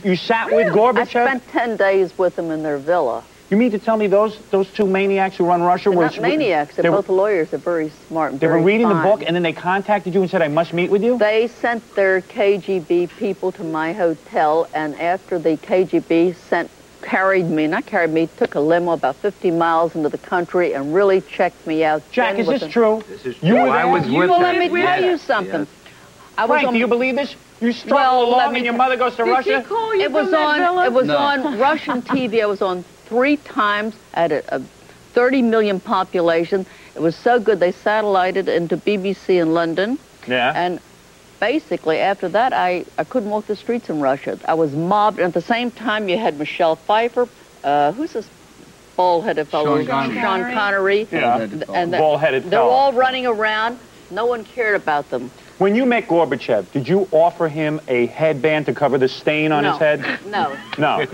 You sat with Gorbachev? I spent 10 days with them in their villa. You mean to tell me those two maniacs who run Russia They're were... not maniacs. They're both lawyers. They're very smart and They were reading fine. the book, and then they contacted you and said, I must meet with you? They sent their KGB people to my hotel, and after the KGB took a limo about 50 miles into the country and really checked me out. Jack, is this true? This is true. I was with Well, them. let me tell you something. Yes. Frank, do you believe this? You struggle along and your mother goes to Russia? It was on Russian TV. I was on 3 times at a 30 million population. It was so good they satellited into BBC in London. Yeah. And basically after that I couldn't walk the streets in Russia. I was mobbed, and at the same time you had Michelle Pfeiffer, who's this bald-headed fellow? Sean Connery. Yeah. And bald-headed they're all running around. No one cared about them. When you met Gorbachev, did you offer him a headband to cover the stain on his head? No. No.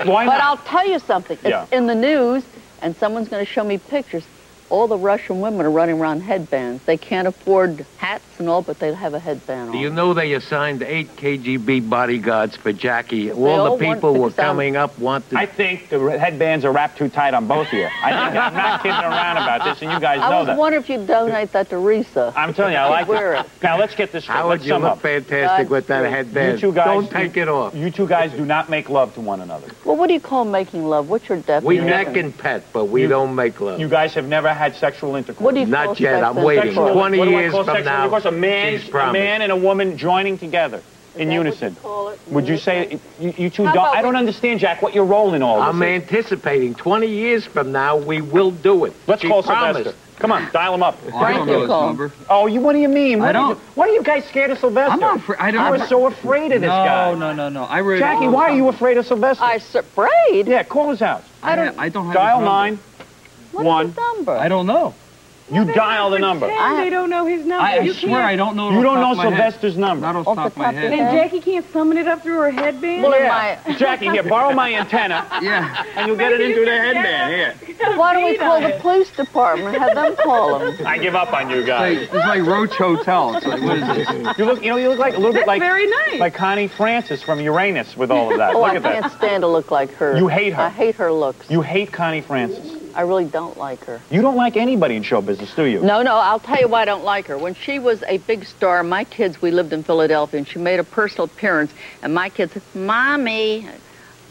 Why not? But I'll tell you something. It's in the news, and someone's going to show me pictures. All the Russian women are running around headbands. They can't afford hats and all, but they have a headband on. Do you know they assigned 8 KGB bodyguards for Jackie? All the people were coming up wanted... I think the headbands are wrapped too tight on both of you. I'm not kidding around about this, and you guys know that. I was wondering if you'd donate that to Risa. I'm telling you, I like it. Now, let's get this straight. Howard, you look fantastic with that headband. You two guys, don't take it off. You two guys do not make love to one another. Well, what do you call making love? What's your definition? We neck and pet, but we don't make love. You guys have never had sexual intercourse. What do you call Not yet. I'm waiting. 20 years from now. A man and a woman joining together in unison. Would you say you two don't? I don't understand, Jack, what your role in all this is. I'm anticipating 20 years from now we will do it. Let's call Sylvester. Come on, dial him up. I don't know his number. Oh, what do you mean? I don't. Why are you guys scared of Sylvester? I'm not afraid. I was so afraid of this guy. No. I really. Jackie, why are you afraid of Sylvester? I'm afraid? Yeah, call his house. I don't have Dial his number. 911. What's his number? I don't know. You dial the number. They don't know his number. I swear I don't know. You don't know Sylvester's number. Not off the top of my head. And Jackie can't summon it up through her headband? Well, Jackie, here, borrow my antenna. Yeah. And you'll get it into the headband. Here. Why don't we call the police department and have them call him? I give up on you guys. It's like Roach Hotel. It's like, what is this? You look like a little bit like very nice. Like Connie Francis from Uranus with all of that. Oh, Look I at that. can't stand to look like her. You hate her. I hate her looks. You hate Connie Francis. I really don't like her. You don't like anybody in show business, do you? No, I'll tell you why I don't like her. When she was a big star, my kids, we lived in Philadelphia, and she made a personal appearance, and my kids said, Mommy,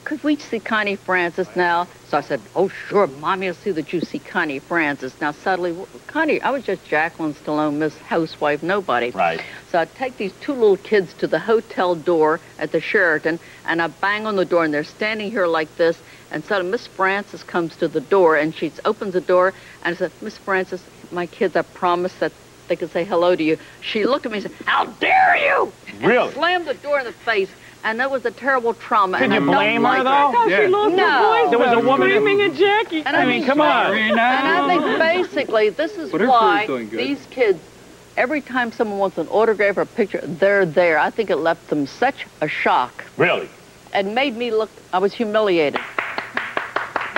could we see Connie Francis now? So I said, oh, sure, Mommy will see that you see Connie Francis. Now, suddenly, Connie, I was just Jacqueline Stallone, Miss Housewife, nobody. Right. So I take these 2 little kids to the hotel door at the Sheraton, and I bang on the door, and they're standing here like this, and so Miss Francis comes to the door, and she opens the door, and I said, Miss Francis, my kids, I promised that they could say hello to you. She looked at me and said, how dare you? Really? And slammed the door in the face, and that was a terrible trauma. Can you blame her, though? Oh, she lost her voice. There was a woman screaming at Jackie. And I mean, come on. And I think basically this is why these kids, every time someone wants an autograph or a picture, they're there. I think it left them such a shock. Really? And made me look, I was humiliated.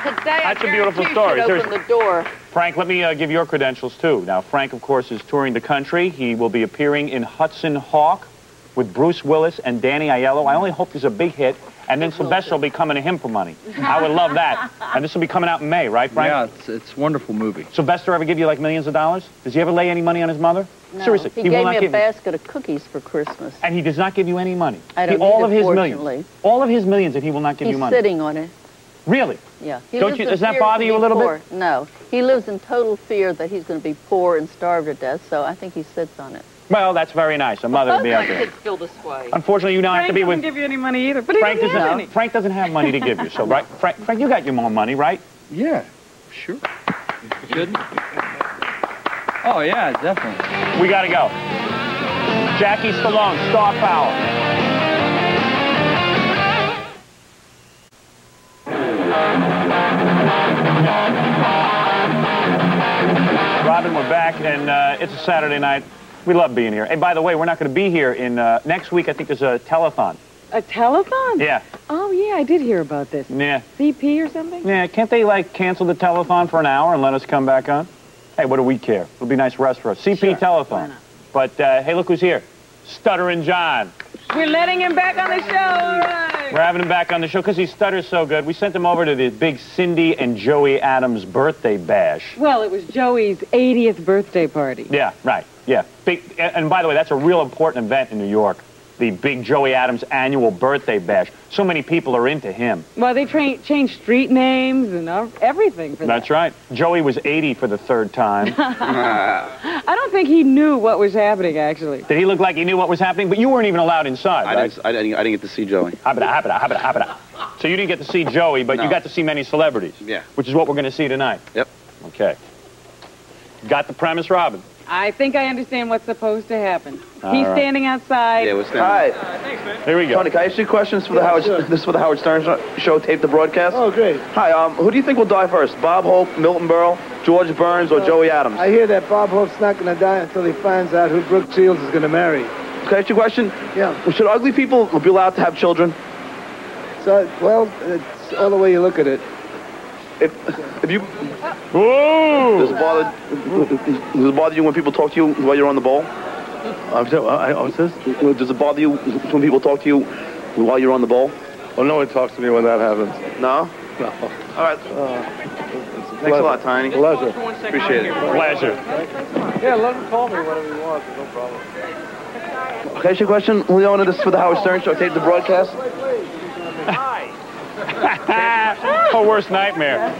Today, That's a beautiful story. Open the door. Frank, let me give your credentials, too. Now, Frank, of course, is touring the country. He will be appearing in Hudson Hawk with Bruce Willis and Danny Aiello. I only hope there's a big hit. And then Sylvester will be coming to him for money. I would love that. And this will be coming out in May, right, Frank? Yeah, it's a wonderful movie. Sylvester ever give you, like, millions of dollars? Does he ever lay any money on his mother? No. Seriously. He gave me a basket of cookies for Christmas. And he does not give you any money? I don't all need of it, his fortunately. millions. All of his millions that he will not give you money. He's sitting on it. Really? Yeah. Does that bother you a little bit? No. He lives in total fear that he's going to be poor and starve to death, so I think he sits on it. Well, that's very nice. A mother would be out there. Kids feel this way. Unfortunately, you now have to be with... Frank doesn't give you any money either, but Frank doesn't have money to give you, so, right? Frank, you got your more money, right? Yeah, sure. Shouldn't? Oh, yeah, definitely. We got to go. Jackie Stallone, star power. Robin, we're back, and it's a Saturday night. We love being here. Hey, by the way, we're not going to be here in next week. I think there's a telethon. A telethon? Yeah. Oh, yeah, I did hear about this. Yeah. CP or something? Yeah, can't they, like, cancel the telethon for an hour and let us come back on? Hey, what do we care? It'll be a nice rest for us. CP Sure. telethon. But, hey, look who's here. Stuttering John. We're letting him back on the show. All right. We're having him back on the show because he stutters so good. We sent him over to the big Cindy and Joey Adams birthday bash. Well, it was Joey's 80th birthday party. Yeah, right. Yeah. Big, and by the way, that's a real important event in New York. The big Joey Adams annual birthday bash. So many people are into him. Well, they changed street names and everything for that. That's right. Joey was 80 for the third time. I don't think he knew what was happening, actually. Did he look like he knew what was happening? But you weren't even allowed inside, right? I didn't get to see Joey. Habada. So you didn't get to see Joey, but you got to see many celebrities. Yeah. Which is what we're going to see tonight. Yep. Okay. Got the premise, Robin? I think I understand what's supposed to happen. All He's right. standing outside. Yeah, we're standing. Hi. Here we go. Tony, can I ask you questions for the Howard? This is for the Howard Stern show, taped the broadcast. Oh, great. Hi. Who do you think will die first? Bob Hope, Milton Berle, George Burns, or Joey Adams? I hear that Bob Hope's not going to die until he finds out who Brooke Shields is going to marry. Can I ask you a question? Yeah. Should ugly people be allowed to have children? So, well, it's all the way you look at it. If you Whoa! does it bother you when people talk to you while you're on the bowl? What's this? Does it bother you when people talk to you while you're on the bowl? Well, no one talks to me when that happens. No? No. All right. Thanks a lot, Tiny. Pleasure. Appreciate it. Pleasure. Yeah, let him call me whenever he wants. No problem. Can I ask you a question, Leona? This is for the Howard Stern show, taped the broadcast. Her worst nightmare.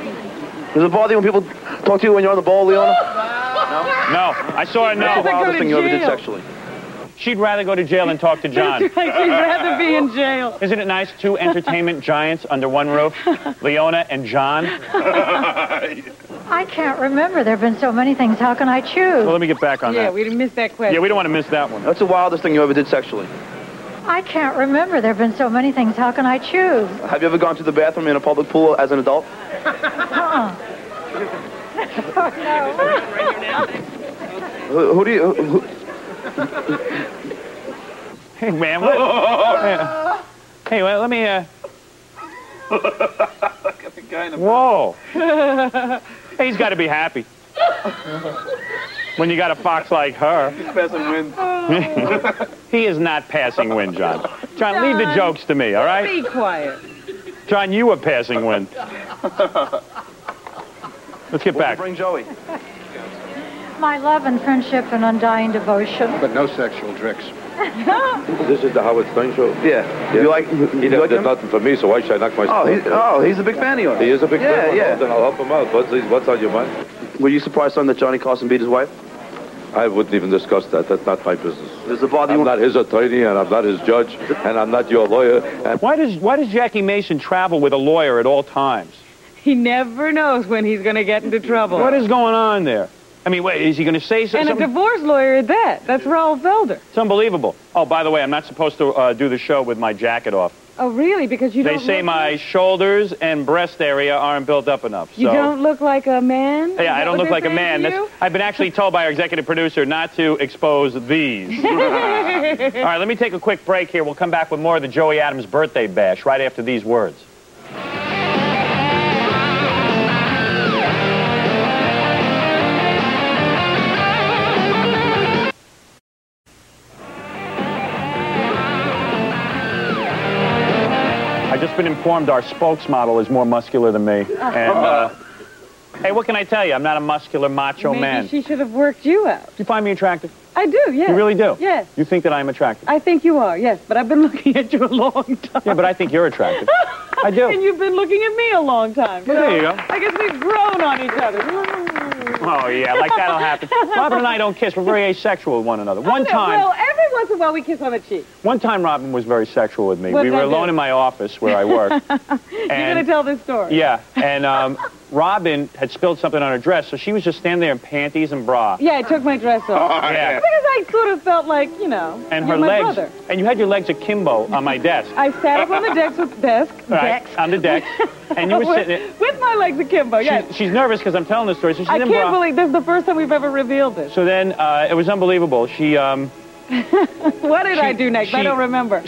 Does it bother you when people talk to you when you're on the bowl, Leona? No. I saw her What's the no. wildest thing you ever did jail. sexually? She'd rather go to jail than talk to John. That's right. She'd rather be in jail. Isn't it nice? Two entertainment giants under one roof. Leona and John. I can't remember. There have been so many things. How can I choose? Well, let me get back on Yeah, that. we didn't miss that question. Yeah, we don't want to miss that one. What's the wildest thing you ever did sexually? I can't remember. There have been so many things. How can I choose? Have you ever gone to the bathroom in a public pool as an adult? Uh-uh. Who do you... Hey, man. Hey, well, let me, Whoa. Hey, he's got to be happy. When you got a fox like her. He's passing wind. He is not passing wind, John. John, leave the jokes to me, all right? Be quiet. John, you were passing wind. Let's get back. Bring Joey. My love and friendship and undying devotion. But no sexual tricks. This is the Howard Stern show. Yeah. You like He you like did him? nothing for me, so why should I knock my He's a big fan of yours. He is a big fan? Yeah. Then I'll help him out. What's on your mind? Were you surprised, son, that Johnny Carson beat his wife? I wouldn't even discuss that. That's not my business. Does it bother you? I'm not his attorney, and I'm not his judge, and I'm not your lawyer. And Why does Jackie Mason travel with a lawyer at all times? He never knows when he's going to get into trouble. What is going on there? I mean, wait, is he going to say And something? a divorce lawyer at that. That's Raoul Felder. It's unbelievable. Oh, by the way, I'm not supposed to do the show with my jacket off. Oh, really? Because you They don't say look my shoulders and breast area aren't built up enough. You so. don't look like a man? Is Yeah, I that don't what look they're like a saying man. to you? I've been actually told by our executive producer not to expose these. All right, let me take a quick break here. We'll come back with more of the Joey Adams birthday bash right after these words. I've just been informed our spokesmodel is more muscular than me. And, hey, what can I tell you? I'm not a muscular macho Maybe man. she should have worked you out. Do you find me attractive? I do, yes. You really do? Yes. You think that I'm attractive? I think you are, yes. But I've been looking at you a long time. Yeah, but I think you're attractive. I do. And you've been looking at me a long time. Well, there you go. I guess we've grown on each other. Oh, yeah, like that'll happen. Robin and I don't kiss. We're very asexual with one another. One Well, every once in a while we kiss on the cheek. time, Robin was very sexual with me. What We did were I do? alone in my office where I work. You're going to tell this story. Yeah, and Robin had spilled something on her dress, so she was just standing there in panties and bra. Yeah, I took my dress off. Yeah. Because I sort of felt like, you know, And you're her my legs, brother. and you had your legs akimbo on my desk. I sat up on the desk, Right, on the deck, and you were sitting there. with my legs akimbo, yes. She's nervous because I'm telling the story, so she's I in can't bra. believe this is the first time we've ever revealed this. So then it was unbelievable. She What did I do next? I don't remember.